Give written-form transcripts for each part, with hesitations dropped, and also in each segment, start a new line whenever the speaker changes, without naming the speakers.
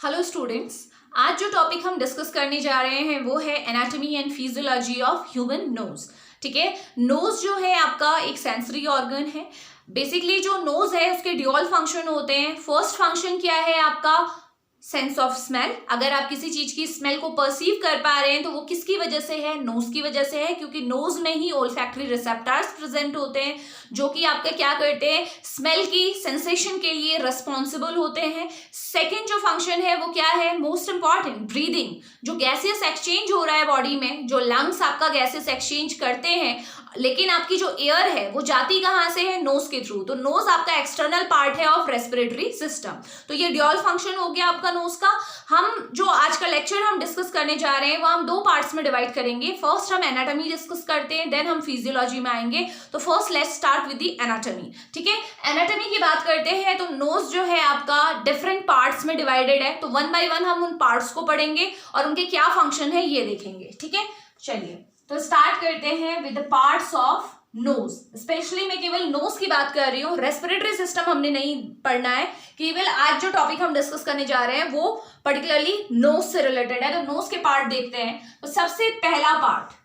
Hello students, आज जो topic हम डिस्कस करने जा रहे हैं वो है anatomy and physiology of human nose. ठीक है, नोज जो है आपका एक सेंसरी ऑर्गन है। बेसिकली जो नोज है उसके ड्यूअल फंक्शन होते हैं। फर्स्ट फंक्शन क्या है आपका? Sense of smell. अगर आप किसी चीज की स्मेल को परसीव कर पा रहे हैं तो वो किसकी वजह से है? नोज की वजह से है, क्योंकि नोज में ही ओल्फैक्टरी रिसेप्टर्स प्रेजेंट होते हैं जो कि आपका क्या करते हैं, स्मेल की सेंसेशन के लिए रिस्पॉन्सिबल होते हैं। सेकेंड जो फंक्शन है वो क्या है? Most important, breathing. जो गैसेस एक्सचेंज हो रहा है बॉडी में, जो लंग्स आपका गैसेस एक्सचेंज करते हैं, लेकिन आपकी जो एयर है वो जाती कहाँ से है? नोज के थ्रू। तो नोज आपका एक्सटर्नल पार्ट है ऑफ रेस्पिरेटरी सिस्टम। तो ये ड्यूअल फंक्शन हो गया आपका नोज का। हम जो आज का लेक्चर हम डिस्कस करने जा रहे हैं वो हम दो पार्ट्स में डिवाइड करेंगे। फर्स्ट हम एनाटॉमी डिस्कस करते हैं, देन हम फिजियोलॉजी में आएंगे। तो first let's start with the anatomy. ठीक है, एनाटॉमी की बात करते हैं तो नोज जो है आपका डिफरेंट पार्ट्स में डिवाइडेड है। तो वन बाय वन हम उन पार्ट्स को पढ़ेंगे और उनके क्या फंक्शन है ये देखेंगे। ठीक है, चलिए तो स्टार्ट करते हैं with the parts of nose. Specially मैं केवल नोज की बात कर रही हूँ, रेस्पिरेटरी सिस्टम हमने नहीं पढ़ना है। केवल आज जो टॉपिक हम डिस्कस करने जा रहे हैं वो पर्टिकुलरली नोज से रिलेटेड है। तो नोज के पार्ट देखते हैं। तो सबसे पहला part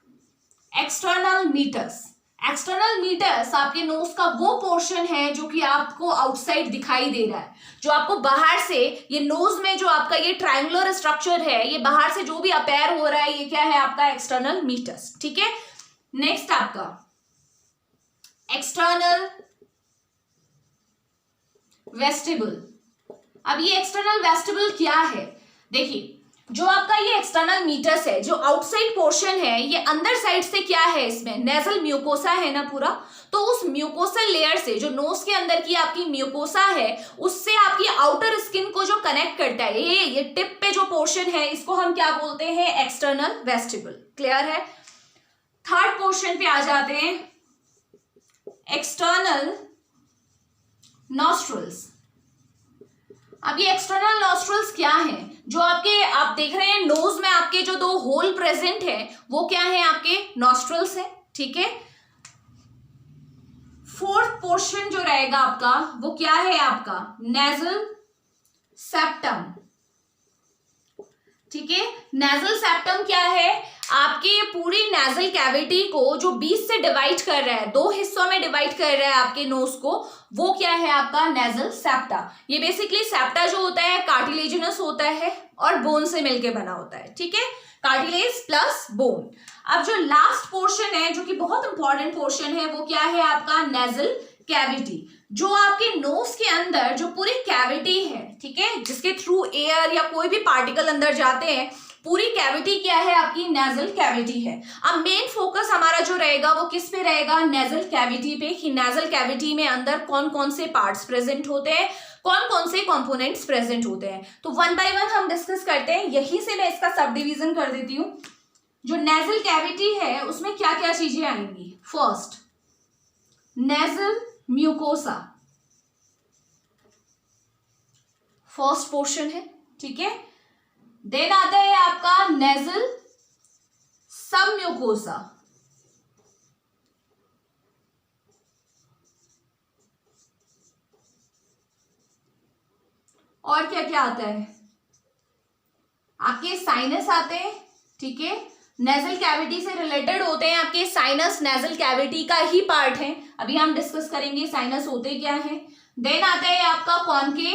external metres. External metres आपके नोज का वो पोर्शन है जो कि आपको आउटसाइड दिखाई दे रहा है, जो आपको बाहर से, ये नोज में जो आपका ये ट्रायंगुलर स्ट्रक्चर है, ये बाहर से जो भी अपेयर हो रहा है, ये क्या है आपका? External metres. ठीक है, नेक्स्ट आपका एक्सटर्नल वेस्टिबुल। अब ये एक्सटर्नल वेस्टिबुल क्या है? देखिए, जो आपका ये एक्सटर्नल मीटर्स है, जो आउटसाइड पोर्शन है, ये अंदर साइड से क्या है? इसमें नेजल म्यूकोसा है ना पूरा। तो उस म्यूकोसल लेयर से, जो नोज के अंदर की आपकी म्यूकोसा है, उससे आपकी आउटर स्किन को जो कनेक्ट करता है, ये टिप पे जो पोर्शन है, इसको हम क्या बोलते हैं? External vestibule. क्लियर है? थर्ड पोर्शन पे आ जाते हैं, एक्सटर्नल नॉस्ट्रल्स। अब ये एक्सटर्नल नॉस्ट्रल्स क्या है? जो आपके, आप देख रहे हैं नोज में आपके जो दो होल प्रेजेंट है वो क्या है? आपके नॉस्ट्रल्स है। ठीक है, फोर्थ पोर्शन जो रहेगा आपका वो क्या है? आपका नेजल सेप्टम। ठीक है, नेजल सेप्टम क्या है? आपके पूरी नेजल कैविटी को जो बीच से डिवाइड कर रहा है, दो हिस्सों में डिवाइड कर रहा है आपके नोज को, वो क्या है आपका? Nasal septa. ये बेसिकली सेप्टा जो होता है कार्टिलेजिनस होता है और बोन से मिलके बना होता है। ठीक है, कार्टिलेज प्लस बोन। अब जो लास्ट पोर्शन है, जो कि बहुत इंपॉर्टेंट पोर्शन है, वो क्या है आपका? Nasal cavity. जो आपके नोज के अंदर जो पूरी कैविटी है, ठीक है, जिसके थ्रू एयर या कोई भी पार्टिकल अंदर जाते हैं, पूरी कैविटी क्या है आपकी? नेजल कैविटी है। अब मेन फोकस हमारा जो रहेगा वो किस पे रहेगा? नेजल कैविटी पे, कि नेजल कैविटी में अंदर कौन कौन से पार्ट्स प्रेजेंट होते हैं, कौन कौन से कंपोनेंट्स प्रेजेंट होते हैं। तो वन बाय वन हम डिस्कस करते हैं। यहीं से मैं इसका सब डिवीजन कर देती हूँ। जो नेजल कैविटी है उसमें क्या क्या चीजें आएंगी? First, nasal mucosa, first portion है। ठीक है, देन आता है आपका नेजल सबम्यूकोसा, और क्या क्या आता है? आपके साइनस आते हैं। ठीक है, नेजल कैविटी से रिलेटेड होते हैं आपके साइनस, नेजल कैविटी का ही पार्ट है। अभी हम डिस्कस करेंगे साइनस होते क्या है। देन आता है आपका कॉन्के।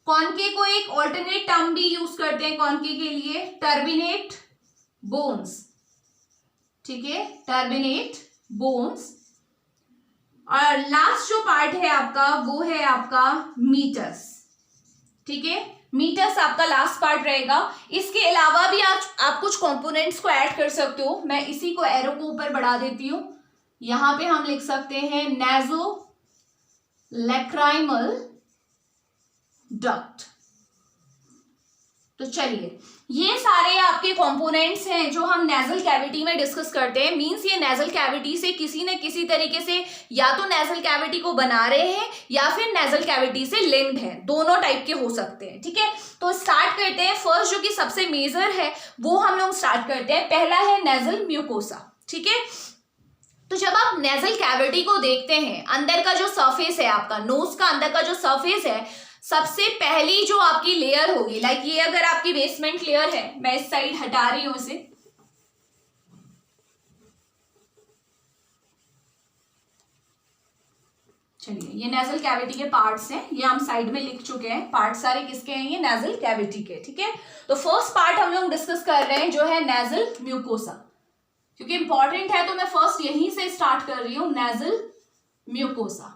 कॉन्के को एक ऑल्टरनेट टर्म भी यूज करते हैं कॉन्के के लिए, टर्बिनेट बोन्स। ठीक है, टर्बिनेट बोन्स। और लास्ट जो पार्ट है आपका वो है आपका मीटस। ठीक है, मीटस आपका लास्ट पार्ट रहेगा। इसके अलावा भी आप कुछ कंपोनेंट्स को ऐड कर सकते हो। मैं इसी को एरो को ऊपर बढ़ा देती हूं। यहां पे हम लिख सकते हैं नेजो लैक्राइमल डक्ट। तो चलिए, ये सारे आपके कंपोनेंट्स हैं जो हम नेजल कैविटी में डिस्कस करते हैं। मींस ये नेजल कैविटी से किसी न किसी तरीके से या तो नेजल कैविटी को बना रहे हैं या फिर नेजल कैविटी से लिंक्ड है, दोनों टाइप के हो सकते हैं। ठीक है, तो स्टार्ट करते हैं। फर्स्ट जो कि सबसे मेजर है वो हम लोग स्टार्ट करते हैं। पहला है नेजल म्यूकोसा। ठीक है, तो जब आप नेजल कैविटी को देखते हैं, अंदर का जो सरफेस है आपका, नोज का अंदर का जो सरफेस है, सबसे पहली जो आपकी लेयर होगी, लाइक ये अगर आपकी बेसमेंट लेयर है, मैं इस साइड हटा रही हूं इसे, चलिए ये नेजल कैविटी के पार्ट्स हैं, ये हम साइड में लिख चुके हैं, पार्ट सारे किसके हैं, ये नेजल कैविटी के, ठीक है। तो फर्स्ट पार्ट हम लोग डिस्कस कर रहे हैं जो है नेजल म्यूकोसा, क्योंकि इंपॉर्टेंट है तो मैं फर्स्ट यहीं से स्टार्ट कर रही हूं, नेजल म्यूकोसा।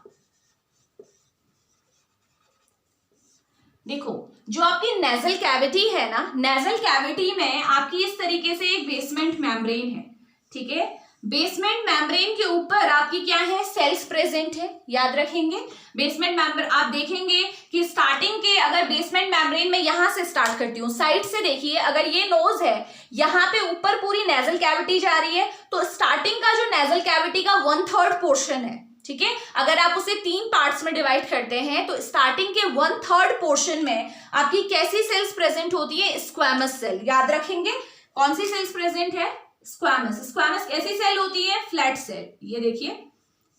देखो जो आपकी नेजल कैविटी है ना, नेजल कैविटी में आपकी इस तरीके से एक बेसमेंट मेम्ब्रेन है, ठीक है। बेसमेंट मेम्ब्रेन के ऊपर आपकी क्या है, सेल्स प्रेजेंट है, याद रखेंगे। बेसमेंट मेम्ब्रेन आप देखेंगे कि स्टार्टिंग के, अगर बेसमेंट मेम्ब्रेन में यहां से स्टार्ट करती हूँ, साइड से देखिए, अगर ये नोज है, यहाँ पे ऊपर पूरी नेजल कैविटी जा रही है, तो स्टार्टिंग का जो नेजल कैविटी का 1/3 पोर्शन है, ठीक है, अगर आप उसे 3 पार्ट्स में डिवाइड करते हैं तो स्टार्टिंग के 1/3 पोर्शन में आपकी कैसी सेल्स प्रेजेंट होती है, स्क्वैमस सेल, याद रखेंगे। कौन सी सेल्स प्रेजेंट है, स्क्वैमस। स्क्वैमस कैसी सेल होती है, फ्लैट सेल, ये देखिए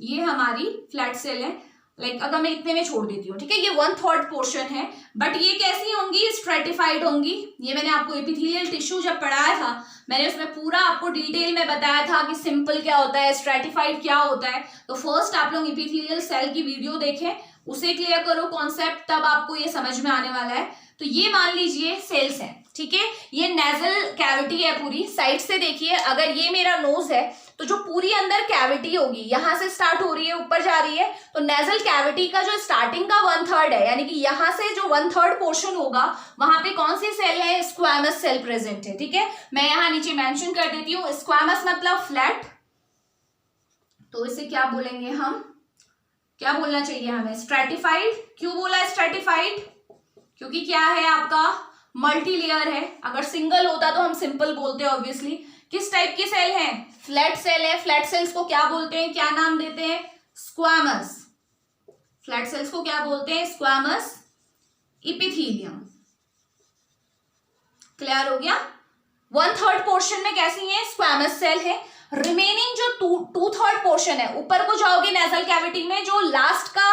ये हमारी फ्लैट सेल है, लाइक अगर मैं इतने में छोड़ देती हूँ, ठीक है, ये 1/3 पोर्शन है, बट ये कैसी होंगी, स्ट्रेटिफाइड होंगी। ये मैंने आपको एपिथेलियल टिश्यू जब पढ़ाया था, मैंने उसमें पूरा आपको डिटेल में बताया था कि सिंपल क्या होता है, स्ट्रेटिफाइड क्या होता है। तो फर्स्ट आप लोग एपिथेलियल सेल की वीडियो देखें, उसे क्लियर करो कॉन्सेप्ट, तब आपको ये समझ में आने वाला है। तो ये मान लीजिए सेल्स हैं, ठीक है, ये नेजल कैविटी है पूरी। साइड से देखिए, अगर ये मेरा नोज है तो जो पूरी अंदर कैविटी होगी, यहां से स्टार्ट हो रही है, ऊपर जा रही है, तो नेजल कैविटी का जो स्टार्टिंग का 1/3 है, यानी कि यहां से जो 1/3 पोर्शन होगा, वहां पे कौन सी सेल है, स्क्वैमस सेल प्रेजेंट है, ठीक है। मैं यहां नीचे मेंशन कर देती हूँ, स्क्वैमस मतलब फ्लैट, तो इसे क्या बोलेंगे हम, क्या बोलना चाहिए हमें, स्ट्रेटिफाइड। क्यों बोला स्ट्रेटिफाइड, क्योंकि क्या है आपका मल्टी लेयर है। अगर सिंगल होता तो हम सिंपल बोलते हैं ऑब्वियसली। किस टाइप की सेल है, फ्लैट सेल है। फ्लैट सेल्स को क्या बोलते हैं, क्या नाम देते हैं, स्क्वैमस। फ्लैट सेल्स को क्या बोलते हैं, स्क्वैमस इपिथेलियम। क्लियर हो गया। 1/3 पोर्शन में कैसी है, स्क्वैमस सेल है। रिमेनिंग जो 2/3 पोर्शन है, ऊपर को जाओगे नेजल कैविटी में, जो लास्ट का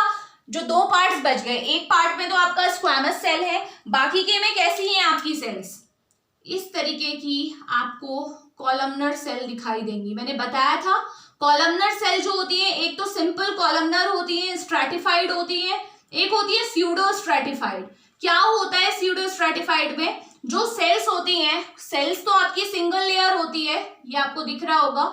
जो 2 पार्ट्स बच गए, एक पार्ट में तो आपका स्क्वैमस सेल है, बाकी के में कैसी हैं आपकी सेल्स, इस तरीके की आपको कॉलमनर सेल दिखाई देंगी। मैंने बताया था कॉलमनर सेल जो होती है, एक तो सिंपल कॉलमनर होती है, स्ट्रेटिफाइड होती है, एक होती है स्यूडो स्ट्रेटिफाइड। क्या होता है स्यूडो स्ट्रेटिफाइड में, जो सेल्स होती हैं, सेल्स तो आपकी सिंगल लेयर होती है, ये आपको दिख रहा होगा,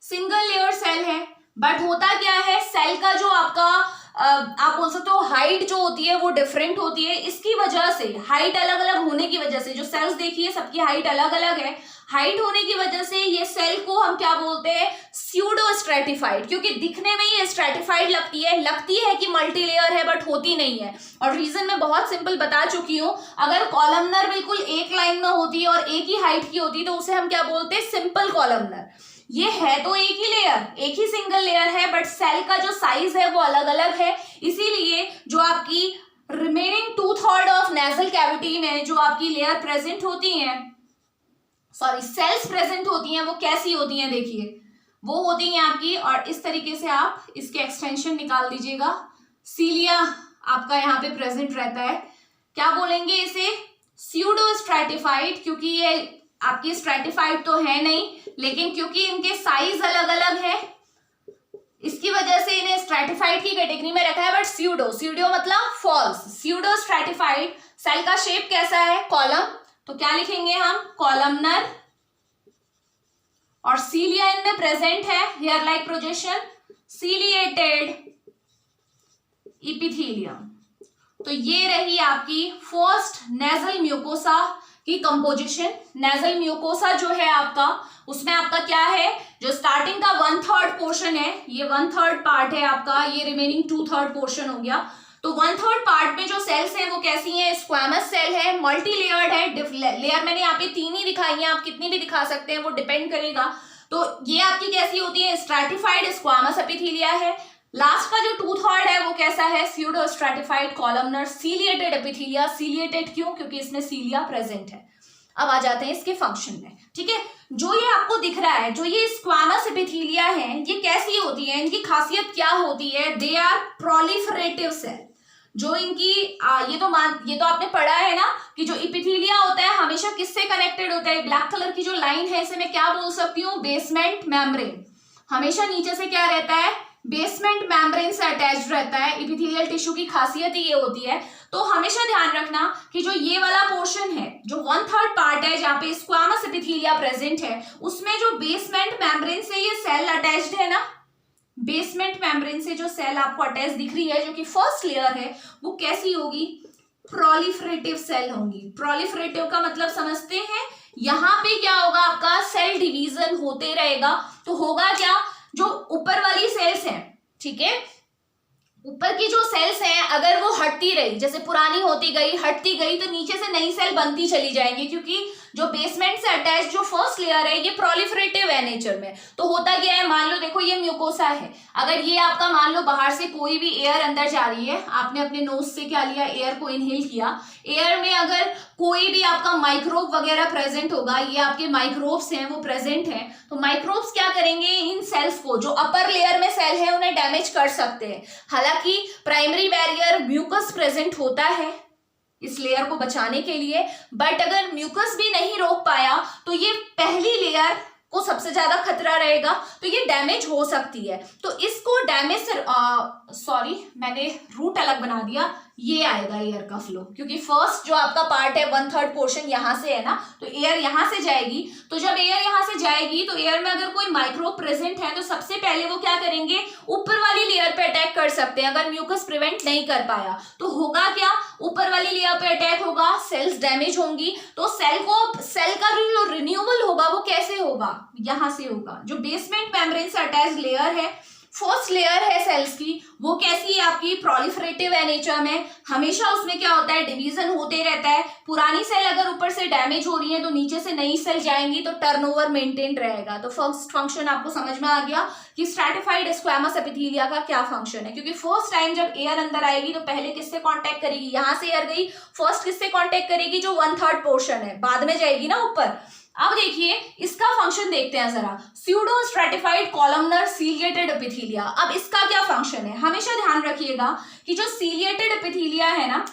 सिंगल लेयर सेल है, बट होता क्या है, सेल का जो आपका आप बोल सकते हो हाइट जो होती है वो डिफरेंट होती है। इसकी वजह से, हाइट अलग अलग होने की वजह से, जो सेल्स देखिए सबकी हाइट अलग अलग है, हाइट होने की वजह से ये सेल को हम क्या बोलते हैं, स्यूडो स्ट्रेटिफाइड, क्योंकि दिखने में ये स्ट्रेटिफाइड लगती है कि मल्टी लेयर है, बट होती नहीं है। और रीजन मैं बहुत सिंपल बता चुकी हूँ, अगर कॉलमनर बिल्कुल एक लाइन में होती है और एक ही हाइट की होती है तो उसे हम क्या बोलते हैं, सिंपल कॉलमनर। ये है तो एक ही लेयर, एक ही सिंगल लेयर है, बट सेल का जो साइज है वो अलग अलग है। इसीलिए जो आपकी रिमेनिंग 2/3 ऑफ नेजल कैविटी में जो आपकी लेयर प्रेजेंट होती हैं, सॉरी सेल्स प्रेजेंट होती हैं, वो कैसी होती हैं, देखिए वो होती हैं आपकी, और इस तरीके से आप इसके एक्सटेंशन निकाल दीजिएगा, सीलिया आपका यहाँ पे प्रेजेंट रहता है। क्या बोलेंगे इसे, स्यूडो स्ट्रेटिफाइड, क्योंकि ये आपकी स्ट्रेटिफाइड तो है नहीं, लेकिन क्योंकि इनके साइज अलग अलग है इसकी वजह से इन्हें स्ट्रेटिफाइड की कैटेगरी में रखा है। बट स्यूडो, स्यूडो मतलब फॉल्स, स्यूडो स्ट्रेटिफाइड। सेल का शेप कैसा है, कॉलम, तो क्या लिखेंगे हम, कॉलमनर, और सीलिया इनमें प्रेजेंट है, hair like projection, ciliated epithelium. तो ये रही आपकी फर्स्ट नेजल म्यूकोसा की कंपोजिशन। नेजल म्यूकोसा जो है आपका, उसमें आपका क्या है, जो स्टार्टिंग का 1/3 पोर्शन है, ये 1/3 पार्ट है आपका, ये रिमेनिंग 2/3 पोर्शन हो गया। तो 1/3 पार्ट में जो सेल्स हैं वो कैसी हैं, स्क्वैमस सेल है, मल्टी लेयर्ड है। लेयर मैंने यहाँ पे 3 ही दिखाई है, आप कितनी भी दिखा सकते हैं, वो डिपेंड करेगा। तो ये आपकी कैसी होती है, स्ट्रेटिफाइड स्क्वैमस एपिथेलिया है। लास्ट का जो 2/3 है वो कैसा है, pseudo stratified columnar ciliated epithelia. Ciliated क्यों, क्योंकि इसमें सीलिया प्रेजेंट है। अब आ जाते हैं इसके फंक्शन में, ठीक है। जो ये आपको दिख रहा है, जो ये स्क्वैमस एपिथेलिया है, ये कैसी होती है, इनकी खासियत क्या होती है, दे आर प्रोलिफरेटिव सेल। जो इनकी ये तो आपने पढ़ा है ना कि जो इपिथीलिया होता है हमेशा किससे कनेक्टेड होता है। ब्लैक कलर की जो लाइन है इसे मैं क्या बोल सकती हूँ, बेसमेंट मेम्ब्रेन। हमेशा नीचे से क्या रहता है, बेसमेंट मेम्ब्रेन से अटैच्ड रहता है। इपिथेलियल टिश्यू की खासियत ही ये होती है। तो हमेशा ध्यान रखना कि जो ये वाला पोर्शन है, जो 1/3 पार्ट है जहाँ पे स्क्वामस एपिथेलिया प्रेजेंट है, उसमें जो बेसमेंट मेम्ब्रेन से ये सेल अटैच्ड है ना, बेसमेंट मेम्ब्रेन से जो सेल आपको अटैच दिख रही है, जो कि फर्स्ट लेयर है, वो कैसी होगी, प्रोलिफरेटिव सेल होंगी। प्रोलिफरेटिव का मतलब समझते हैं, यहाँ पे क्या होगा, आपका सेल डिवीजन होते रहेगा। तो होगा क्या, जो ऊपर वाली सेल्स हैं, ठीक है, ऊपर की जो सेल्स हैं अगर वो हटती रही, जैसे पुरानी होती गई हटती गई, तो नीचे से नई सेल बनती चली जाएंगी, क्योंकि जो बेसमेंट से अटैच जो फर्स्ट लेयर है ये प्रोलिफरेटिव है नेचर में। तो होता क्या है, मान लो देखो ये म्यूकोसा है, अगर ये आपका मान लो बाहर से कोई भी एयर अंदर जा रही है, आपने अपने नोज से क्या लिया, एयर को इनहेल किया, एयर में अगर कोई भी आपका माइक्रोब वगैरह प्रेजेंट होगा, ये आपके माइक्रोब्स हैं वो प्रेजेंट हैं, तो माइक्रोब्स क्या करेंगे, इन सेल्स को, जो अपर लेयर में सेल है उन्हें डैमेज कर सकते हैं। हालांकि प्राइमरी बैरियर म्यूकस प्रेजेंट होता है इस लेयर को बचाने के लिए, बट अगर म्यूकस भी नहीं रोक पाया तो ये पहली लेयर को सबसे ज्यादा खतरा रहेगा, तो ये डैमेज हो सकती है। तो इसको डैमेज सॉरी मैंने रूट अलग बना दिया, ये आएगा एयर का फ्लो, क्योंकि फर्स्ट जो आपका पार्ट है 1/3 पोर्शन यहाँ से है ना, तो एयर यहाँ से जाएगी। तो जब एयर यहाँ से जाएगी तो एयर में अगर कोई माइक्रोब प्रेजेंट है तो सबसे पहले वो क्या करेंगे, ऊपर वाली लेयर पे अटैक कर सकते हैं, अगर म्यूकस प्रिवेंट नहीं कर पाया तो होगा क्या, ऊपर वाली लेयर पे अटैक होगा, सेल्स डैमेज होंगी। तो सेल का जो रिन्यूअल होगा वो कैसे होगा, यहाँ से होगा। जो बेसमेंट मेम्ब्रेन से अटैच लेयर है, फर्स्ट लेयर है सेल्स की, वो कैसी है आपकी, प्रोलिफरेटिव है नेचर में, हमेशा उसमें क्या होता है, डिवीजन होते रहता है। पुरानी सेल अगर ऊपर से डैमेज हो रही है तो नीचे से नई सेल जाएंगी, तो टर्नओवर मेंटेन रहेगा। तो फर्स्ट फंक्शन आपको समझ में आ गया कि स्ट्रैटिफाइड स्क्वैमस एपिथेलिया का क्या फंक्शन है, क्योंकि फर्स्ट टाइम जब एयर अंदर आएगी तो पहले किससे कांटेक्ट करेगी, यहाँ से एयर गई, फर्स्ट किससे कांटेक्ट करेगी, जो 1/3 पोर्शन है, बाद में जाएगी ना ऊपर। अब देखिए इसका फंक्शन देखते हैं जरा, pseudo stratified columnar ciliated epithelia. अब इसका क्या फंक्शन है, हमेशा ध्यान रखिएगा कि जो सीलिएटेड एपिथेलिया है ना,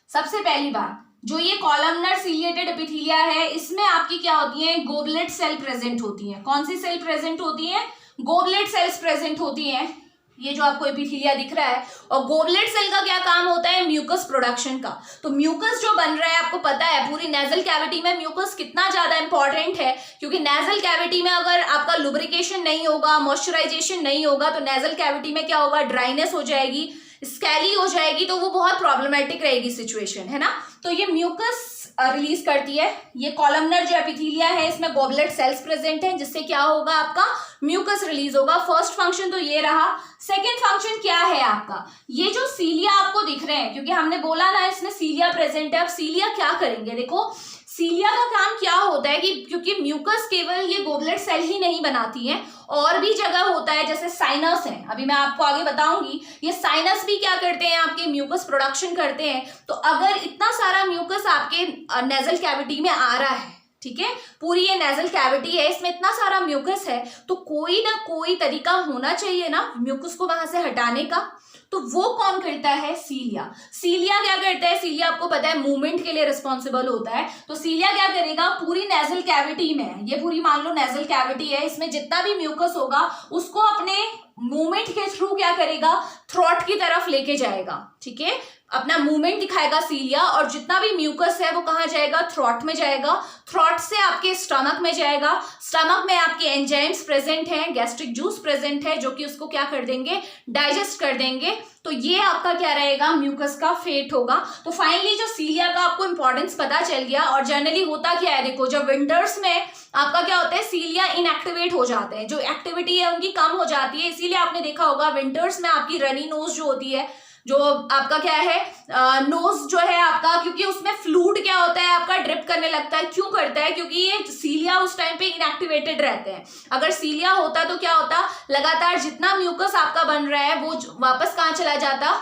सबसे पहली बात, जो ये कॉलमनर सीलिएटेड एपिथेलिया है, इसमें आपकी क्या होती है, गोबलेट सेल प्रेजेंट होती है। कौन सी सेल प्रेजेंट होती है, गोबलेट सेल्स प्रेजेंट होती है। ये जो आपको एपिथेलिया दिख रहा है, और गोबलेट सेल का क्या काम होता है, म्यूकस प्रोडक्शन का। तो म्यूकस जो बन रहा है, आपको पता है पूरी नेजल कैविटी में म्यूकस कितना ज्यादा इंपॉर्टेंट है, क्योंकि नेजल कैविटी में अगर आपका लुब्रिकेशन नहीं होगा, मॉइस्चराइजेशन नहीं होगा, तो नेजल कैविटी में क्या होगा, ड्राइनेस हो जाएगी, स्कैली हो जाएगी, तो वो बहुत प्रॉब्लमेटिक रहेगी सिचुएशन, है ना। तो ये म्यूकस रिलीज करती है। ये कॉलमनर जो एपिथेलिया है, इसमें गोबलेट सेल्स प्रेजेंट हैं, जिससे क्या होगा, आपका म्यूकस रिलीज होगा। फर्स्ट फंक्शन तो ये रहा। सेकेंड फंक्शन क्या है आपका, ये जो सीलिया आपको दिख रहे हैं, क्योंकि हमने बोला ना इसमें सीलिया प्रेजेंट है। अब सीलिया क्या करेंगे, देखो सीलिया का काम क्या होता है कि क्योंकि म्यूकस केवल ये गोबलेट सेल ही नहीं बनाती है, और भी जगह होता है, जैसे साइनस है, अभी मैं आपको आगे बताऊंगी, ये साइनस भी क्या करते हैं, आपके म्यूकस प्रोडक्शन करते हैं। तो अगर इतना सारा म्यूकस आपके नेजल कैविटी में आ रहा है, ठीक है, पूरी ये नेजल कैविटी है, इसमें इतना सारा म्यूकस है, तो कोई ना कोई तरीका होना चाहिए ना म्यूकस को वहां से हटाने का। तो वो कौन करता है, सीलिया। सीलिया क्या करता है, सीलिया आपको पता है मूवमेंट के लिए रिस्पॉन्सिबल होता है। तो सीलिया क्या करेगा, पूरी नेजल कैविटी में, ये पूरी मान लो नेजल कैविटी है, इसमें जितना भी म्यूकस होगा उसको अपने मूवमेंट के थ्रू क्या करेगा, थ्रोट की तरफ लेके जाएगा, ठीक है, अपना मूवमेंट दिखाएगा सीलिया, और जितना भी म्यूकस है वो कहाँ जाएगा, थ्रोट में जाएगा, थ्रोट से आपके स्टमक में जाएगा, स्टमक में आपके एंजाइम्स प्रेजेंट हैं, गैस्ट्रिक जूस प्रेजेंट है, जो कि उसको क्या कर देंगे, डाइजेस्ट कर देंगे। तो ये आपका क्या रहेगा, म्यूकस का फेट होगा। तो फाइनली जो सीलिया का आपको इंपॉर्टेंस पता चल गया। और जनरली होता क्या है, देखो जब विंटर्स में आपका क्या होता है, सीलिया इनएक्टिवेट हो जाते हैं, जो एक्टिविटी है उनकी कम हो जाती है, इसीलिए आपने देखा होगा विंटर्स में आपकी रनी नोज जो होती है, जो आपका क्या है, नोज जो है आपका, क्योंकि उसमें फ्लूइड क्या होता है, आपका ड्रिप करने लगता है। क्यों करता है, क्योंकि ये सीलिया उस टाइम पे इनएक्टिवेटेड रहते हैं। अगर सीलिया होता तो क्या होता, लगातार जितना म्यूकस आपका बन रहा है वो वापस कहाँ चला जाता,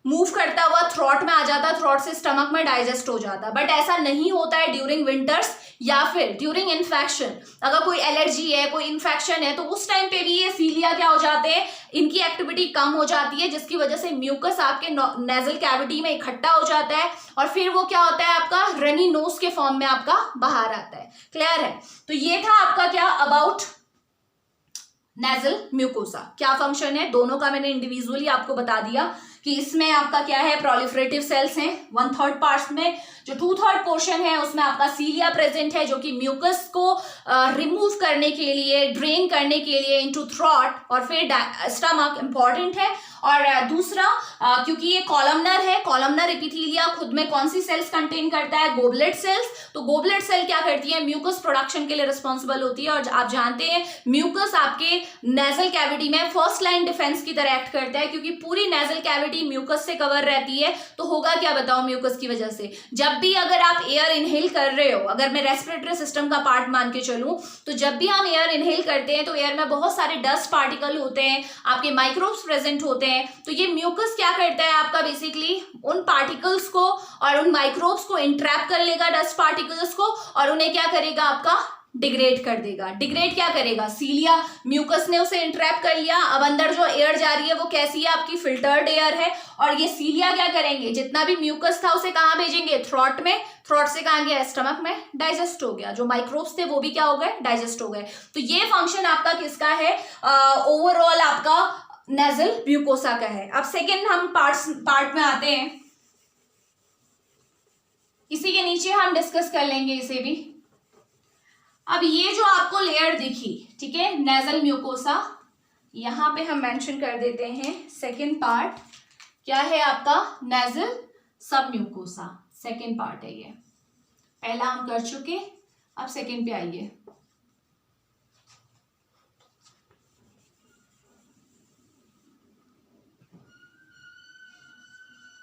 मूव करता हुआ थ्रॉट में आ जाता, थ्रॉट से स्टमक में डाइजेस्ट हो जाता। बट ऐसा नहीं होता है ड्यूरिंग विंटर्स या फिर ड्यूरिंग इन्फेक्शन। अगर कोई एलर्जी है, कोई इन्फेक्शन है, तो उस टाइम पे भी ये सीलिया क्या हो जाते हैं, इनकी एक्टिविटी कम हो जाती है, जिसकी वजह से म्यूकस आपके नेजल कैविटी में इकट्ठा हो जाता है और फिर वो क्या होता है आपका रनी नोज के फॉर्म में आपका बाहर आता है। क्लियर है? तो ये था आपका क्या अबाउट नेजल म्यूकोसा। क्या फंक्शन है दोनों का मैंने इंडिविजुअली आपको बता दिया कि इसमें आपका क्या है, प्रोलिफरेटिव सेल्स हैं 1/3 पार्ट्स में। जो 2/3 पोर्शन है उसमें आपका सीलिया प्रेजेंट है, जो कि म्यूकस को रिमूव करने के लिए, ड्रेन करने के लिए इनटू थ्रॉट और फिर स्टमक इंपॉर्टेंट है। और दूसरा क्योंकि ये कॉलमनर है, कॉलमनर एपिथेलिया खुद में कौन सी सेल्स कंटेन करता है, गोबलेट सेल्स। तो गोबलेट सेल क्या करती है, म्यूकस प्रोडक्शन के लिए रिस्पॉन्सिबल होती है। और आप जानते हैं म्यूकस आपके नेजल कैविटी में फर्स्ट लाइन डिफेंस की तरह एक्ट करता है, क्योंकि पूरी नेजल कैविटी म्यूकस से कवर रहती है। तो होगा क्या बताओ म्यूकस की वजह से, जब भी अगर आप एयर इनहेल कर रहे हो, अगर मैं रेस्पिरेटरी सिस्टम का पार्ट मान के चलूं, तो जब भी हम एयर इनहेल करते हैं तो एयर में बहुत सारे डस्ट पार्टिकल होते हैं, आपके माइक्रोब्स प्रेजेंट होते हैं। तो ये म्यूकस क्या करता है आपका बेसिकली उन पार्टिकल्स को और उन माइक्रोब्स को इंट्रैप कर लेगा, डस्ट पार्टिकल्स को, और उन्हें क्या करेगा आपका डिग्रेड कर देगा। डिग्रेड क्या करेगा, सीलिया म्यूकस ने उसे इंट्रैप कर लिया। अब अंदर जो एयर जा रही है वो कैसी है, आपकी फिल्टर्ड एयर है। और ये सीलिया क्या करेंगे, जितना भी म्यूकस था उसे कहाँ भेजेंगे, थ्रॉट में। थ्रॉट से कहाँ गया, स्टमक में, डाइजेस्ट हो गया। जो माइक्रोब्स थे वो भी क्या हो गए, डाइजेस्ट हो गए। तो ये फंक्शन आपका किसका है, ओवरऑल आपका नेजल म्यूकोसा का है। अब सेकेंड हम पार्ट में आते हैं, इसी के नीचे हम डिस्कस कर लेंगे इसे भी। अब ये जो आपको लेयर दिखी, ठीक है, नेजल म्यूकोसा, यहां पे हम मेंशन कर देते हैं सेकेंड पार्ट क्या है आपका, नेजल सब म्यूकोसा। सेकेंड पार्ट है ये, पहला हम कर चुके, अब सेकेंड पे आइए।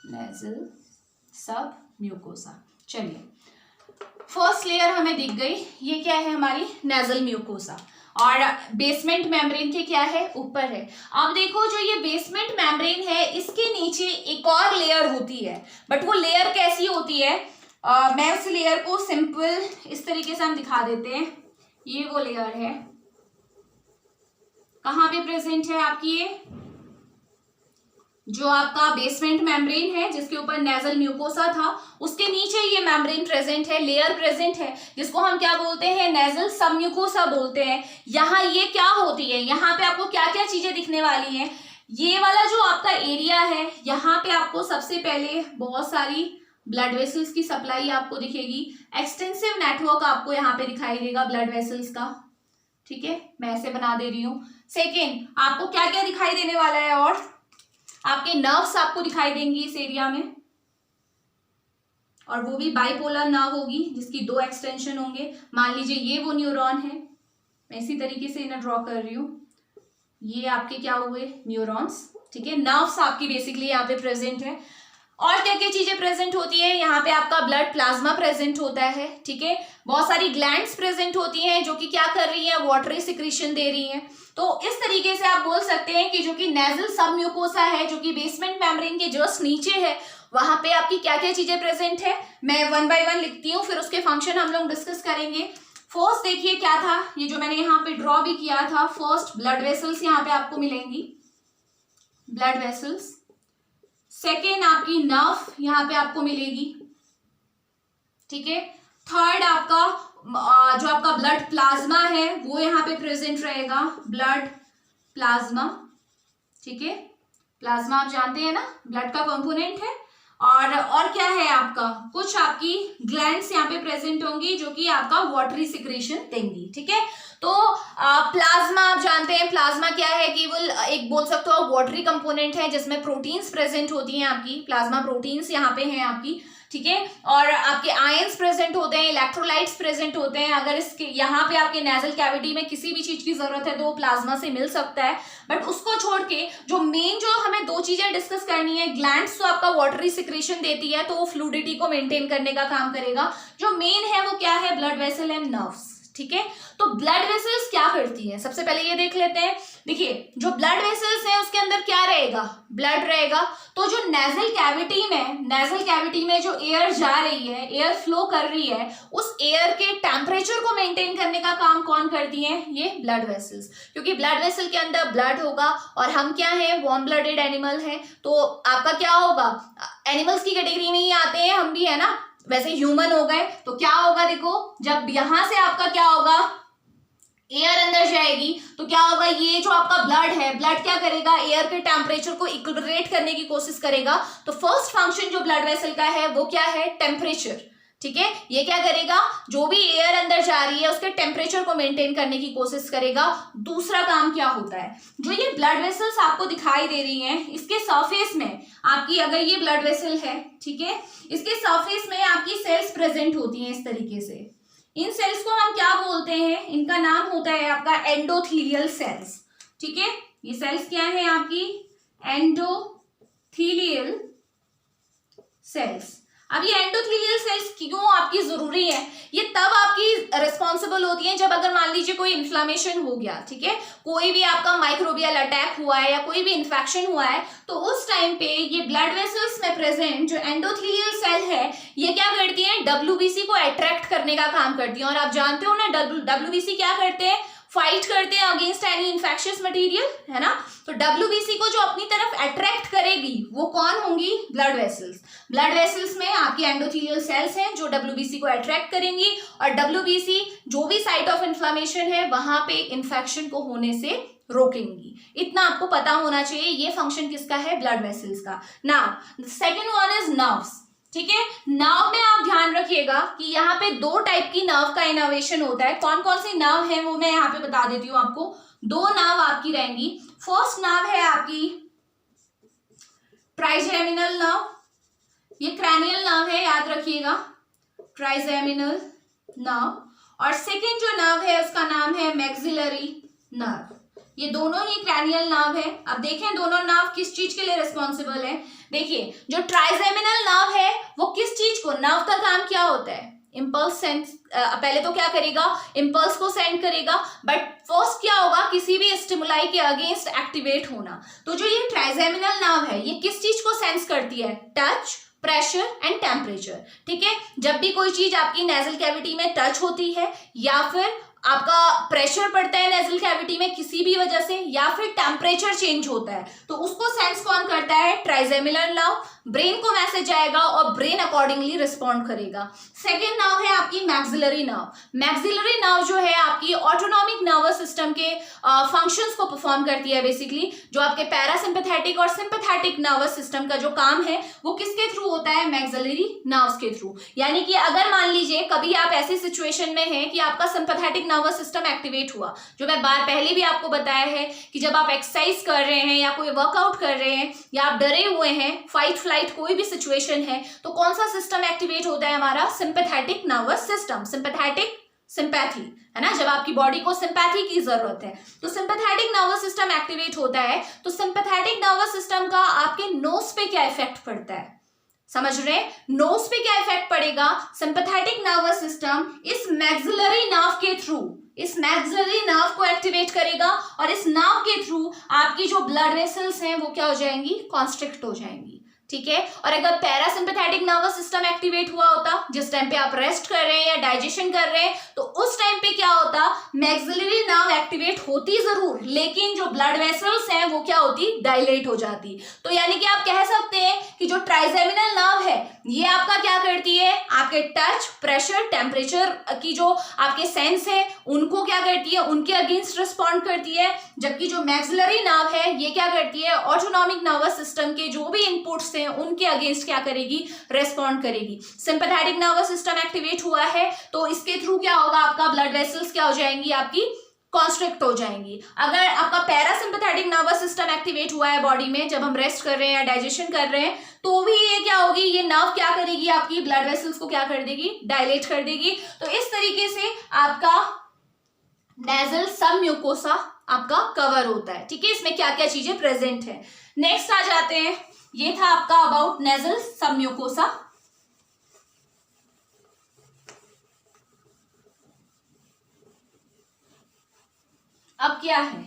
नेजल सब म्यूकोसा। चलिए फर्स्ट लेयर हमें दिख गई, ये क्या है हमारी नेजल म्यूकोसा, और बेसमेंट मेम्ब्रेन के क्या है, ऊपर है। अब देखो जो ये बेसमेंट मेम्ब्रेन है इसके नीचे एक और लेयर होती है, बट वो लेयर कैसी होती है, मैं उस लेयर को सिंपल इस तरीके से हम दिखा देते हैं। ये वो लेयर है, कहाँ पे प्रेजेंट है आपकी, ये जो आपका बेसमेंट मेम्ब्रेन है जिसके ऊपर नेजल म्यूकोसा था, उसके नीचे ये मेम्ब्रेन प्रेजेंट है, लेयर प्रेजेंट है, जिसको हम क्या बोलते हैं, नेजल सब म्यूकोसा बोलते हैं। यहाँ ये क्या होती है, यहाँ पे आपको क्या क्या चीजें दिखने वाली हैं। ये वाला जो आपका एरिया है, यहाँ पे आपको सबसे पहले बहुत सारी ब्लड वेसल्स की सप्लाई आपको दिखेगी। एक्सटेंसिव नेटवर्क आपको यहाँ पे दिखाई देगा ब्लड वेसल्स का, ठीक है, मैं ऐसे बना दे रही हूँ। सेकेंड, आपको क्या क्या दिखाई देने वाला है, और आपके नर्व्स आपको दिखाई देंगी इस एरिया में, और वो भी बाइपोलर नर्व होगी जिसकी 2 एक्सटेंशन होंगे। मान लीजिए ये वो न्यूरॉन है, मैं इसी तरीके से इन्हें ड्रॉ कर रही हूँ। ये आपके क्या हुए, न्यूरॉन्स, ठीक है, नर्व्स आपकी बेसिकली यहाँ पे प्रेजेंट है। और क्या क्या चीजें प्रेजेंट होती है, यहाँ पे आपका ब्लड प्लाज्मा प्रेजेंट होता है, ठीक है, बहुत सारी ग्लैंड्स प्रेजेंट होती हैं जो कि क्या कर रही हैं, वाटरी सिक्रीशन दे रही हैं। तो इस तरीके से आप बोल सकते हैं कि जो कि नेजल सब म्यूकोसा है, जो कि बेसमेंट मेम्ब्रेन के जस्ट नीचे है, वहां पे आपकी क्या क्या चीजें प्रेजेंट है, मैं 1 बाय 1 लिखती हूँ, फिर उसके फंक्शन हम लोग डिस्कस करेंगे। फर्स्ट देखिए क्या था, ये जो मैंने यहाँ पे ड्रॉ भी किया था, फर्स्ट ब्लड वेसल्स यहाँ पे आपको मिलेंगी, ब्लड वेसल्स। सेकेंड आपकी नर्व यहाँ पे आपको मिलेगी, ठीक है। थर्ड आपका जो आपका ब्लड प्लाज्मा है वो यहाँ पे प्रेजेंट रहेगा, ब्लड प्लाज्मा, ठीक है, प्लाज्मा आप जानते हैं ना, ब्लड का कंपोनेंट है। और क्या है आपका, कुछ आपकी ग्लैंड्स यहाँ पे प्रेजेंट होंगी जो कि आपका वाटरी सिक्रेशन देंगी, ठीक है। तो प्लाज्मा आप जानते हैं, प्लाज्मा क्या है, केवल एक बोल सकते हो वाटरी कंपोनेंट है जिसमें प्रोटीन्स प्रेजेंट होती हैं आपकी, प्लाज्मा प्रोटीन्स यहाँ पे हैं आपकी, ठीक है। और आपके आयंस प्रेजेंट होते हैं, इलेक्ट्रोलाइट्स प्रेजेंट होते हैं। अगर इसके यहाँ पे आपके नेजल कैविटी में किसी भी चीज की जरूरत है तो वो प्लाज्मा से मिल सकता है। बट उसको छोड़ के जो मेन जो हमें 2 चीजें डिस्कस करनी है, ग्लैंड्स तो आपका वाटरी सिक्रेशन देती है तो वो फ्लूइडिटी को मेंटेन करने का काम करेगा। जो मेन है वो क्या है, ब्लड वेसल एंड नर्व्स, ठीक है। तो ब्लड वेसल्स क्या करती हैं, सबसे पहले ये देख लेते हैं। देखिए जो ब्लड वेसल्स है उसके अंदर क्या रहेगा, ब्लड रहेगा। तो जो नेजल कैविटी में जो एयर जा रही है, एयर फ्लो कर रही है, उस एयर के टेम्परेचर को मेंटेन करने का काम कौन करती है, ये ब्लड वेसल्स। क्योंकि ब्लड वेसल के अंदर ब्लड होगा और हम क्या है, वार्म ब्लडेड एनिमल है, तो आपका क्या होगा, एनिमल्स की कैटेगरी में ही आते हैं हम भी, है ना, वैसे ह्यूमन हो गए। तो क्या होगा, देखो जब यहां से आपका क्या होगा, एयर अंदर जाएगी, तो क्या होगा, ये जो आपका ब्लड है, ब्लड क्या करेगा, एयर के टेम्परेचर को इक्विलिब्रेट करने की कोशिश करेगा। तो फर्स्ट फंक्शन जो ब्लड वेसल का है वो क्या है, टेम्परेचर। ठीक है, ये क्या करेगा, जो भी एयर अंदर जा रही है उसके टेम्परेचर को मेंटेन करने की कोशिश करेगा। दूसरा काम क्या होता है, जो ये ब्लड वेसल्स आपको दिखाई दे रही हैं, इसके सरफेस में आपकी, अगर ये ब्लड वेसल है, ठीक है, इसके सरफेस में आपकी सेल्स प्रेजेंट होती हैं इस तरीके से। इन सेल्स को हम क्या बोलते हैं, इनका नाम होता है आपका एंडोथीलियल सेल्स। ठीक है, ये सेल्स क्या है आपकी, एंडोथीलियल सेल्स। अब ये एंडोथेलियल सेल्स क्यों आपकी जरूरी है, ये तब आपकी रिस्पॉन्सिबल होती है जब अगर मान लीजिए कोई इन्फ्लामेशन हो गया, ठीक है, कोई भी आपका माइक्रोबियल अटैक हुआ है या कोई भी इन्फेक्शन हुआ है, तो उस टाइम पे ये ब्लड वेसल्स में प्रेजेंट जो एंडोथेलियल सेल है, ये क्या करती है, डब्ल्यूबीसी को अट्रैक्ट करने का काम करती है। और आप जानते हो ना, डब्ल्यूबीसी क्या करते हैं, फाइट करते हैं अगेंस्ट एनी इन्फेक्शियस मटेरियल, है ना। तो डब्ल्यूबीसी को जो अपनी तरफ अट्रैक्ट करेगी वो कौन होंगी, ब्लड वेसल्स। ब्लड वेसल्स में आपकी एंडोथेलियल सेल्स हैं जो डब्ल्यूबीसी को अट्रैक्ट करेंगी, और डब्ल्यूबीसी जो भी साइट ऑफ इन्फ्लामेशन है वहां पे इन्फेक्शन को होने से रोकेंगी। इतना आपको पता होना चाहिए, ये फंक्शन किसका है, ब्लड वेसल्स का। Now second one is nerves. ठीक है, नर्व में आप ध्यान रखिएगा कि यहाँ पे दो टाइप की नर्व का इनोवेशन होता है। कौन कौन सी नर्व है वो मैं यहाँ पे बता देती हूँ आपको। दो नर्व आपकी रहेंगी। फर्स्ट नर्व है आपकी ट्राइजेमिनल नर्व, ये क्रैनियल नर्व है, याद रखिएगा, ट्राइजेमिनल नर्व। और सेकेंड जो नर्व है उसका नाम है मैक्सिलरी नर्व। ये दोनों ही क्रैनियल नर्व है। अब देखें दोनों नर्व किस चीज के लिए रिस्पॉन्सिबल है। देखिए जो ट्राइजेमिनल नर्व है वो किस चीज को, नर्व का काम क्या होता है, इंपल्स सेंस, पहले तो क्या करेगा, इंपल्स को सेंड करेगा, बट फर्स्ट क्या होगा, किसी भी स्टिमुलाई के अगेंस्ट एक्टिवेट होना। तो जो ये ट्राइजेमिनल नर्व है ये किस चीज को सेंस करती है, टच, प्रेशर एंड टेम्परेचर। ठीक है, जब भी कोई चीज आपकी नेजल कैविटी में टच होती है या फिर आपका प्रेशर पड़ता है नेजल कैविटी में किसी भी वजह से, या फिर टेम्परेचर चेंज होता है, तो उसको सेंस कौन करता है, ट्राइजेमिनल नर्व। ब्रेन को मैसेज जाएगा और ब्रेन अकॉर्डिंगली रिस्पॉन्ड करेगा। सेकेंड नर्व है आपकी मैक्सिलरी नर्व। मैक्सिलरी नर्व जो है आपकी ऑटोनॉमिक नर्वस सिस्टम के फंक्शंस को परफॉर्म करती है। बेसिकली जो आपके पैरासिम्पैथेटिक और सिंपैथेटिक नर्वस सिस्टम का जो काम है वो किसके थ्रू होता है, मैक्सिलरी नर्व्स के थ्रू। यानी कि अगर मान लीजिए कभी आप ऐसी सिचुएशन में हैं कि आपका सिंपैथेटिक नर्वस सिस्टम एक्टिवेट हुआ, जो मैं बार पहले भी आपको बताया है कि जब आप एक्सरसाइज कर रहे हैं या कोई वर्कआउट कर रहे हैं या आप डरे हुए हैं, फाइट फ्लाइट कोई भी सिचुएशन है, तो कौन सा सिस्टम एक्टिवेट होता है, हमारा sympathetic nervous system. Sympathetic, sympathy, है ना, जब आपकी बॉडी को सिंपैथी की जरूरत है तो सिंपैथेटिक नर्वस सिस्टम एक्टिवेट होता है। तो सिंपैथेटिक नर्वस सिस्टम का आपके नोज पे क्या इफेक्ट पड़ता है, समझ रहे हैं, नोज पे क्या इफेक्ट पड़ेगा, सिंपैथेटिक नर्वस सिस्टम इस मैक्सिलरी नर्व के थ्रू, इस मैक्सिलरी नर्व को एक्टिवेट करेगा और इस नर्व के थ्रू आपकी जो ब्लड वेसल्स हैं वो क्या हो जाएंगी, कॉन्स्ट्रिक्ट हो जाएंगी। ठीक है, और अगर पैरासिम्पैथेटिक नर्वस सिस्टम एक्टिवेट हुआ होता जिस टाइम पे आप रेस्ट कर रहे हैं या डाइजेशन कर रहे हैं, तो उस टाइम पे क्या होता, मैक्सिलरी नर्व एक्टिवेट होती जरूर, लेकिन जो ब्लड वेसल्स हैं वो क्या होती, डायलेट हो जाती। तो यानी कि आप कह सकते हैं कि जो ट्राइजेमिनल नर्व है ये आपका क्या करती है, आपके टच, प्रेशर, टेम्परेचर की जो आपके सेंस है उनको क्या करती है, उनके अगेंस्ट रिस्पॉन्ड करती है। जबकि जो मैक्सिलरी नर्व है ये क्या करती है, ऑटोनॉमिक नर्वस सिस्टम के जो भी इनपुट्स हैं उनके अगेंस्ट क्या करेगी, रेस्पॉन्ड करेगी। सिंपैथेटिक नर्वस सिस्टम एक्टिवेट हुआ है तो इसके थ्रू क्या होगा, आपका ब्लड वेसल्स क्या हो जाएंगी, आपकी कॉन्स्ट्रिक्ट हो जाएंगी। अगर आपका पैरासिम्पैथेटिक नर्वस सिस्टम एक्टिवेट हुआ है बॉडी में जब हम रेस्ट कर रहे हैं या डाइजेशन कर रहे हैं, तो भी ये क्या होगी, ये नर्व क्या करेगी, आपकी ब्लड वेसल्स को क्या कर देगी, डायलेट कर देगी। तो इस तरीके से आपका नेजल सब म्यूकोसा आपका कवर होता है। ठीक है, इसमें क्या क्या चीजें प्रेजेंट है। नेक्स्ट आ जाते हैं, ये था आपका अबाउट नेजल सब म्यूकोसा। अब क्या है,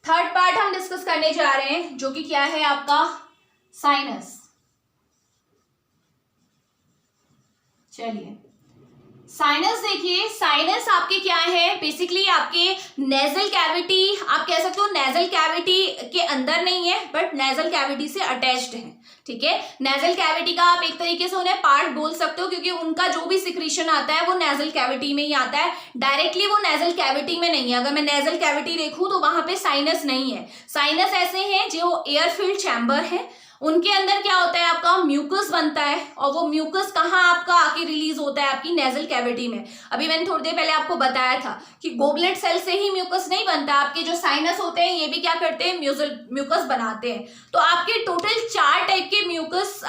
थर्ड पार्ट हम डिस्कस करने जा रहे हैं, जो कि क्या है आपका साइनस। चलिए साइनस देखिए, साइनस आपके क्या है, बेसिकली आपके नेजल कैविटी, आप कह सकते हो नेजल कैविटी के अंदर नहीं है बट नेजल कैविटी से अटैच्ड है, ठीक है। नेजल कैविटी का आप एक तरीके से उन्हें पार्ट बोल सकते हो, क्योंकि उनका जो भी सिक्रीशन आता है वो नेजल कैविटी में ही आता है, डायरेक्टली वो नेजल कैविटी में नहीं है। अगर मैं नेजल कैविटी देखूं तो वहां पे साइनस नहीं है। साइनस ऐसे हैं जो एयर फिल्ड चैम्बर है, उनके अंदर क्या होता है आपका म्यूकस बनता है, और वो म्यूकस कहाँ आपका आके रिलीज होता है, आपकी नेजल कैविटी में। अभी मैंने थोड़ी देर पहले आपको बताया था कि गोबलेट सेल से ही म्यूकस नहीं बनता, आपके जो साइनस होते हैं ये भी क्या करते हैं, म्यूकस बनाते हैं। तो आपके टोटल 4 टाइप के म्यूकस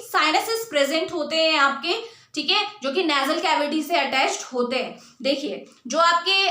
साइनसेस प्रेजेंट होते हैं आपके, ठीक है, जो कि नेजल कैविटी से अटैच्ड होते हैं। देखिए जो आपके,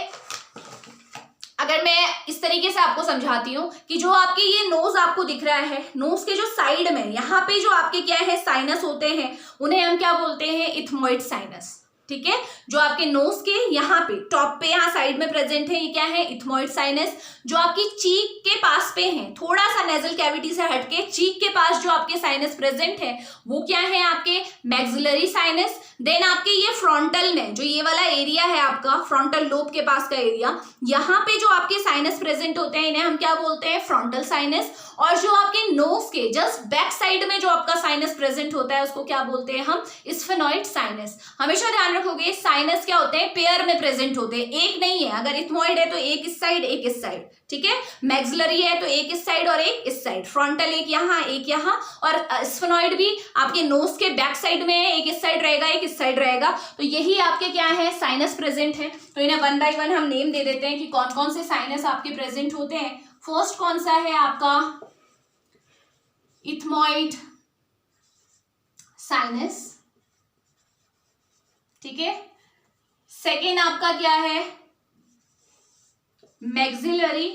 अगर मैं इस तरीके से आपको समझाती हूँ कि जो आपके ये नोज आपको दिख रहा है, नोज के जो साइड में यहाँ पे जो आपके क्या है साइनस होते हैं, उन्हें हम क्या बोलते हैं, इथमॉइड साइनस, ठीक है। जो आपके नोज के यहाँ पे टॉप पे यहाँ साइड में प्रेजेंट है, ये क्या है, इथमॉइड साइनस। जो आपकी चीक के पास पे है, थोड़ा सा नेजल कैविटी से हटके चीक के पास जो आपके साइनस प्रेजेंट है वो क्या है, आपके मैक्सिलरी साइनस। देन आपके ये फ्रंटल में जो ये वाला एरिया है आपका, फ्रंटल लोब के पास का एरिया, यहाँ पे जो आपके साइनस प्रेजेंट होते हैं इन्हें हम क्या बोलते हैं, फ्रंटल साइनस। और जो आपके नोज के जस्ट बैक साइड में जो आपका साइनस प्रेजेंट होता है उसको क्या बोलते हैं हम, स्फेनॉइड साइनस। हमेशा ध्यान रखोगे साइनस क्या होते हैं, पेयर में प्रेजेंट होते हैं, एक नहीं है। अगर इथमॉइड है तो एक इस साइड एक इस साइड, ठीक है। मैक्सिलरी है तो एक इस साइड और एक इस साइड, फ्रंटल एक यहाँ एक यहाँ, और स्फेनॉइड भी आपके नोज के बैक साइड में है, एक इस साइड रहेगा एक इस साइड रहेगा। तो यही आपके क्या है, साइनस प्रेजेंट है। तो इन्हें 1 बाय 1 हम नेम दे देते हैं कि कौन कौन से साइनस आपके प्रेजेंट होते हैं। फर्स्ट कौन सा है आपका, इथमॉइड साइनस, ठीक है। सेकेंड आपका क्या है, मैक्सिलरी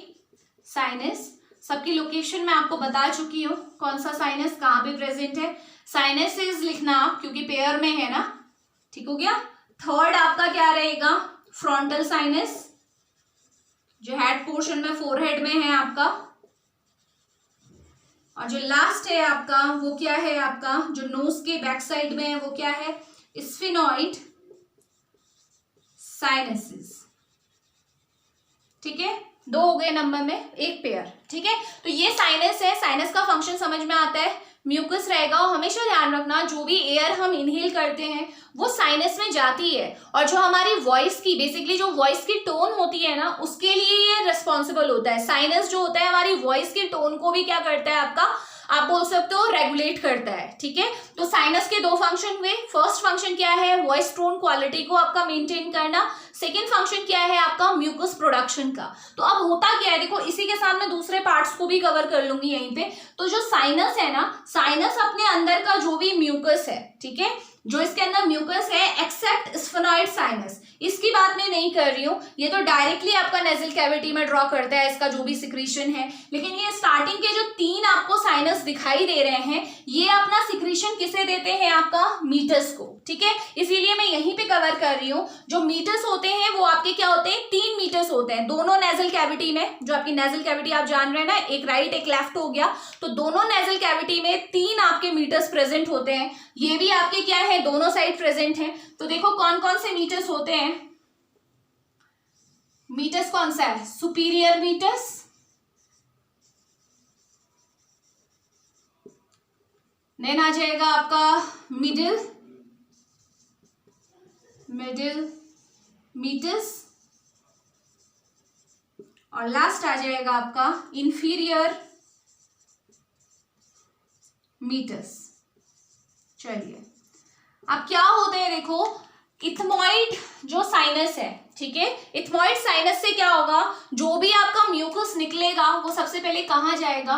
साइनस। सबकी लोकेशन मैं आपको बता चुकी हूं, कौन सा साइनस कहां पे प्रेजेंट है। साइनसेस लिखना आप, क्योंकि पेयर में है ना, ठीक हो गया। थर्ड आपका क्या रहेगा, फ्रंटल साइनस, जो हेड पोर्शन में फोरहेड में है आपका। और जो लास्ट है आपका वो क्या है, आपका जो नोज के बैक साइड में है वो क्या है, स्फेनॉइड साइनसेस, ठीक है। 2 हो गए नंबर में, एक पेयर, ठीक है। तो ये साइनस है, साइनस का फंक्शन समझ में आता है, म्यूकस रहेगा। और हमेशा ध्यान रखना जो भी एयर हम इनहेल करते हैं वो साइनस में जाती है, और जो हमारी वॉइस की बेसिकली जो वॉइस की टोन होती है ना, उसके लिए ये रिस्पॉन्सिबल होता है। साइनस जो होता है हमारी वॉइस की टोन को भी क्या करता है आपका, आप बोल सकते हो रेगुलेट करता है, ठीक है। तो साइनस के 2 फंक्शन हुए। फर्स्ट फंक्शन क्या है, वॉइस टोन क्वालिटी को आपका मेंटेन करना। सेकेंड फंक्शन क्या है आपका, म्यूकस प्रोडक्शन का। तो अब होता क्या है, देखो इसी के साथ मैं दूसरे पार्ट्स को भी कवर कर लूंगी यहीं पे। तो जो साइनस है ना, साइनस अपने अंदर का जो भी म्यूकस है, ठीक है, जो इसके अंदर म्यूकस है एक्सेप्ट स्फेनॉइड साइनस, इसकी बात मैं नहीं कर रही हूँ, ये तो डायरेक्टली आपका नेजल कैविटी में ड्रॉ करता है इसका जो भी सिक्रीशन है। लेकिन ये स्टार्टिंग के जो 3 आपको साइनस दिखाई दे रहे हैं, ये अपना सिक्रीशन किसे देते हैं, आपका मीटस को, ठीक है। इसीलिए मैं यहीं पे कवर कर रही हूँ। जो मीटस होते हैं वो आपके क्या होते हैं, 3 मीटस होते हैं दोनों नेजल कैविटी में। जो आपकी नेजल कैविटी आप जान रहे हैं ना, एक राइट एक लेफ्ट हो गया, तो दोनों नेजल कैविटी में 3 आपके मीटस प्रेजेंट होते हैं। ये भी आपके क्या है, दोनों साइड प्रेजेंट है। तो देखो कौन कौन से मीटस होते हैं। मीटस कौन सा है, सुपीरियर मीटस, देन आ जाएगा आपका मिडिल मीटस, और लास्ट आ जाएगा आपका इंफीरियर मीटस। चलिए अब क्या होते हैं, देखो इथमॉइड जो साइनस है, ठीक है, इथमॉइड साइनस से क्या होगा, जो भी आपका म्यूकस निकलेगा वो सबसे पहले कहाँ जाएगा,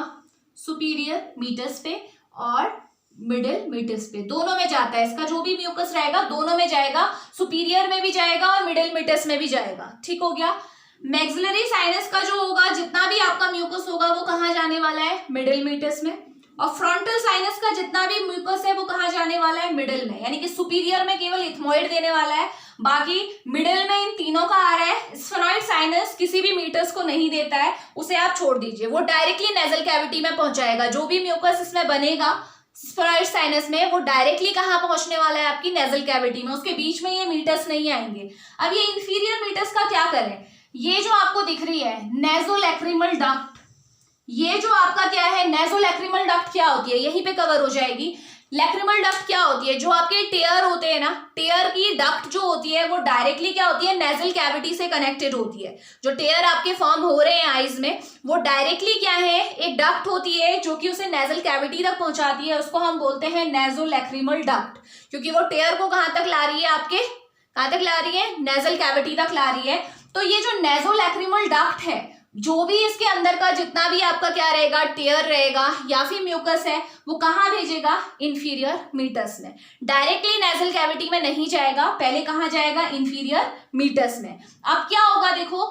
सुपीरियर मीटस पे और मिडिल मीटस पे, दोनों में जाता है। इसका जो भी म्यूकस रहेगा दोनों में जाएगा, सुपीरियर में भी जाएगा और मिडिल मीटस में भी जाएगा, ठीक हो गया। मैक्सिलरी साइनस का जो होगा, जितना भी आपका म्यूकस होगा वो कहाँ जाने वाला है, मिडिल मीटस में। और फ्रंटल साइनस का जितना भी म्यूकस है वो कहाँ जाने वाला है, मिडिल में, यानी कि सुपीरियर में केवल इथमॉइड देने वाला है, बाकी मिडिल में इन तीनों का आ रहा है। स्फेनॉइड साइनस किसी भी मीटर्स को नहीं देता है, उसे आप छोड़ दीजिए, वो डायरेक्टली नेजल कैविटी में पहुंचाएगा। जो भी म्यूकस इसमें बनेगा स्फेनॉइड साइनस में, वो डायरेक्टली कहाँ पहुंचने वाला है, आपकी नेजल कैविटी में, उसके बीच में ये मीटर्स नहीं आएंगे। अब ये इंफीरियर मीटर्स का क्या करें, ये जो आपको दिख रही है नेजोलैक्रिमल डक्ट, ये जो आपका क्या है नेजोलैक्रिमल डक्ट क्या होती है, यहीं पे कवर हो जाएगी। लैक्रिमल डक्ट क्या होती है, जो आपके टेयर होते हैं ना, टेयर की डक्ट जो होती है वो डायरेक्टली क्या होती है, नेजल कैविटी से कनेक्टेड होती है। जो टेयर आपके फॉर्म हो रहे हैं आईज में, वो डायरेक्टली क्या है, एक डक्ट होती है जो कि उसे नेजल कैविटी तक पहुंचाती है, उसको हम बोलते हैं नेजोलैक्रिमल डक्ट, क्योंकि वो टेयर को कहां तक ला रही है, आपके कहां तक ला रही है, नेजल कैविटी तक ला रही है। तो ये जो नेजोलैक्रिमल डक्ट है, जो भी इसके अंदर का जितना भी आपका क्या रहेगा, टेयर रहेगा या फिर म्यूकस है, वो कहाँ भेजेगा, इंफीरियर मीटर्स में, डायरेक्टली नेजल कैविटी में नहीं जाएगा, पहले कहाँ जाएगा, इंफीरियर मीटर्स में। अब क्या होगा, देखो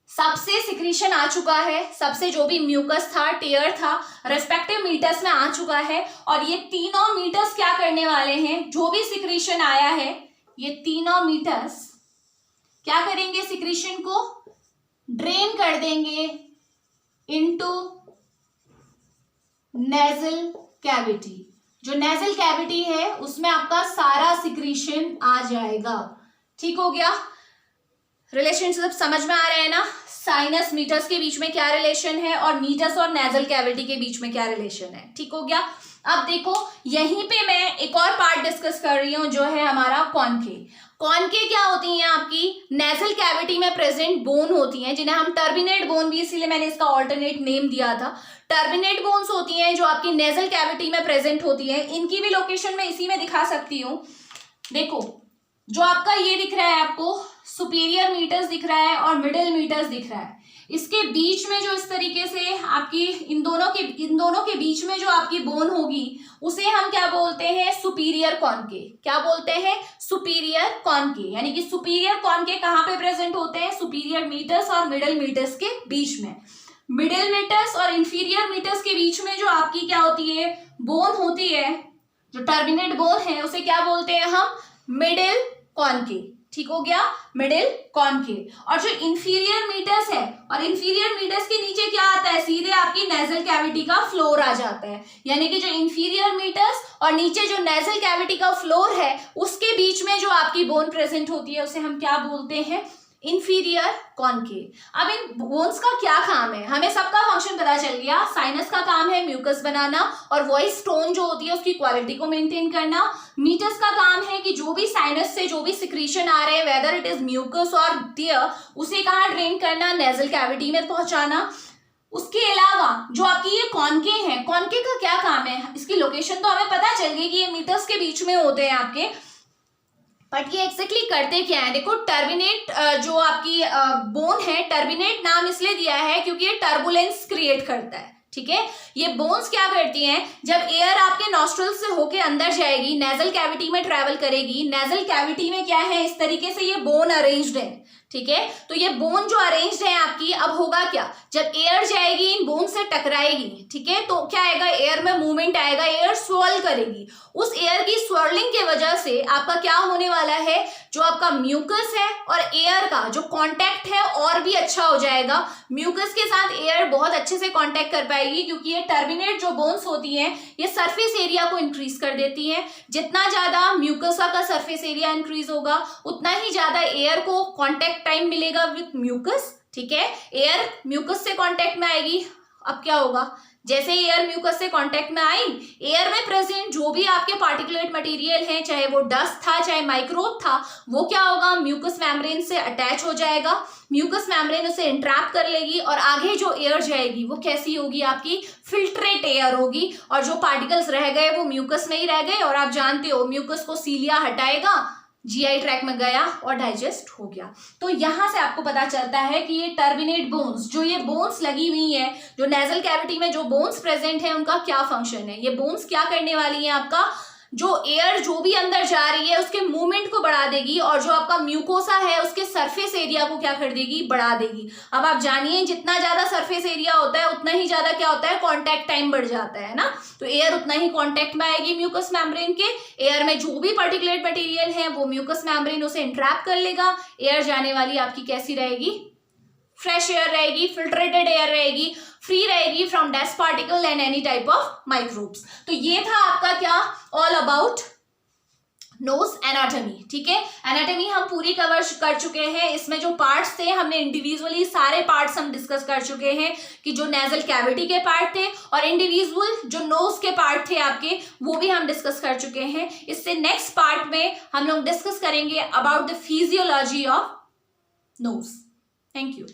सबसे सिक्रीशन आ चुका है, सबसे जो भी म्यूकस था, टेयर था, रेस्पेक्टिव मीटर्स में आ चुका है, और ये तीनों मीटर्स क्या करने वाले हैं, जो भी सिक्रीशन आया है, ये तीनों मीटर्स क्या करेंगे, सिक्रीशन को ड्रेन कर देंगे इनटू नेजल कैविटी। जो नेजल कैविटी है उसमें आपका सारा सिक्रीशन आ जाएगा। ठीक हो गया, रिलेशन सब समझ में आ रहे हैं ना, साइनस मीटर्स के बीच में क्या रिलेशन है और मीटर्स और नेजल कैविटी के बीच में क्या रिलेशन है। ठीक हो गया। अब देखो यहीं पे मैं एक और पार्ट डिस्कस कर रही हूं, जो है हमारा कॉन्के। कॉन्के क्या होती हैं, आपकी नेजल कैविटी में प्रेजेंट बोन होती हैं, जिन्हें हम टर्बिनेट बोन भी, इसीलिए मैंने इसका ऑल्टरनेट नेम दिया था। टर्बिनेट बोन्स होती हैं जो आपकी नेजल कैविटी में प्रेजेंट होती है। इनकी भी लोकेशन मैं इसी में दिखा सकती हूँ। देखो जो आपका ये दिख रहा है, आपको सुपीरियर मीटर्स दिख रहा है और मिडिल मीटर्स दिख रहा है, इसके बीच में जो इस तरीके से आपकी इन दोनों के बीच में जो आपकी बोन होगी, उसे हम क्या बोलते हैं, सुपीरियर कॉन्के। क्या बोलते हैं, सुपीरियर कॉन्के। यानी कि सुपीरियर कॉन्के कहाँ पे प्रेजेंट होते हैं, सुपीरियर मीटर्स और मिडिल मीटर्स के बीच में। मिडिल मीटर्स और इंफीरियर मीटर्स के बीच में जो आपकी क्या होती है, बोन होती है, जो टर्बिनेट बोन है, उसे क्या बोलते हैं हम, मिडिल कॉन्के। ठीक हो गया, मिडिल कॉन्के। और जो इंफीरियर मीटर्स है, और इंफीरियर मीटर्स के नीचे क्या आता है, सीधे आपकी नेजल कैविटी का फ्लोर आ जाता है। यानी कि जो इंफीरियर मीटर्स और नीचे जो नेजल कैविटी का फ्लोर है, उसके बीच में जो आपकी बोन प्रेजेंट होती है, उसे हम क्या बोलते हैं, इंफीरियर कॉन्के। अब इन बोन्स का क्या काम है, हमें सबका फंक्शन पता चल गया। साइनस का काम है म्यूकस बनाना और वॉइस टोन जो होती है उसकी क्वालिटी को मेंटेन करना। मीटर्स का काम है कि जो भी साइनस से जो भी सिक्रीशन आ रहे हैं, वेदर इट इज म्यूकस और टेयर, उसे कहाँ ड्रेन करना, नेजल कैविटी में पहुंचाना। उसके अलावा जो आपकी ये कॉन्के हैं, कॉन्के का क्या काम है, इसकी लोकेशन तो हमें पता चल गई कि ये मीटर्स के बीच में होते हैं आपके, बट ये एक्जेक्टली करते क्या है। देखो टर्बिनेट जो आपकी बोन है, टर्बिनेट नाम इसलिए दिया है क्योंकि ये टर्बुलेंस क्रिएट करता है। ठीक है, ये बोन्स क्या करती हैं, जब एयर आपके नॉस्ट्रल से होके अंदर जाएगी, नेजल कैविटी में ट्रेवल करेगी, नेजल कैविटी में क्या है, इस तरीके से ये बोन अरेंज्ड है। ठीक है, तो ये बोन जो अरेंज्ड है आपकी, अब होगा क्या, जब एयर जाएगी इन बोन से टकराएगी, ठीक है, तो क्या आएगा, एयर में मूवमेंट आएगा, एयर स्वर्ल करेगी। उस एयर की स्वर्लिंग के वजह से आपका क्या होने वाला है, जो आपका म्यूकस है और एयर का जो कांटेक्ट है और भी अच्छा हो जाएगा। म्यूकस के साथ एयर बहुत अच्छे से कांटेक्ट कर पाएगी, क्योंकि ये टर्बिनेट जो बोन्स होती हैं, ये सरफेस एरिया को इंक्रीज कर देती हैं। जितना ज्यादा म्यूकस का सरफेस एरिया इंक्रीज होगा, उतना ही ज्यादा एयर को कांटेक्ट टाइम मिलेगा विथ म्यूकस। ठीक है, एयर म्यूकस से कांटेक्ट में आएगी। अब क्या होगा, जैसे एयर म्यूकस से कांटेक्ट में आई, एयर में प्रेजेंट जो भी आपके पार्टिकुलेट मटेरियल हैं, चाहे वो डस्ट था चाहे माइक्रोब था, वो क्या होगा, म्यूकस मेम्ब्रेन से अटैच हो जाएगा। म्यूकस मेम्ब्रेन उसे इंट्रैप कर लेगी और आगे जो एयर जाएगी वो कैसी होगी, आपकी फिल्ट्रेट एयर होगी, और जो पार्टिकल्स रह गए वो म्यूकस में ही रह गए। और आप जानते हो म्यूकस को सीलिया हटाएगा, जीआई ट्रैक में गया और डाइजेस्ट हो गया। तो यहां से आपको पता चलता है कि ये टर्बिनेट बोन्स, जो ये बोन्स लगी हुई है, जो नेजल कैविटी में जो बोन्स प्रेजेंट है, उनका क्या फंक्शन है। ये बोन्स क्या करने वाली है, आपका जो एयर जो भी अंदर जा रही है उसके मूवमेंट को बढ़ा देगी, और जो आपका म्यूकोसा है उसके सरफेस एरिया को क्या कर देगी, बढ़ा देगी। अब आप जानिए जितना ज्यादा सरफेस एरिया होता है उतना ही ज्यादा क्या होता है, कांटेक्ट टाइम बढ़ जाता है ना। तो एयर उतना ही कांटेक्ट में आएगी म्यूकस मेम्ब्रेन के, एयर में जो भी पार्टिकुलेट मटेरियल है वो म्यूकस मेम्ब्रेन उसे इंट्रैप कर लेगा। एयर जाने वाली आपकी कैसी रहेगी, फ्रेश एयर रहेगी, फिल्ट्रेटेड एयर रहेगी, फ्री रहेगी from dust particle and any type of microbes. तो ये था आपका क्या, ऑल अबाउट नोज एनाटॉमी। ठीक है, एनाटॉमी हम पूरी कवर कर चुके हैं। इसमें जो पार्ट्स थे हमने इंडिविजुअली सारे पार्ट्स हम डिस्कस कर चुके हैं, कि जो नेजल कैविटी के पार्ट थे और इंडिविजुअल जो नोज के पार्ट थे आपके, वो भी हम डिस्कस कर चुके हैं। इससे नेक्स्ट पार्ट में हम लोग डिस्कस करेंगे about the physiology of nose. Thank you.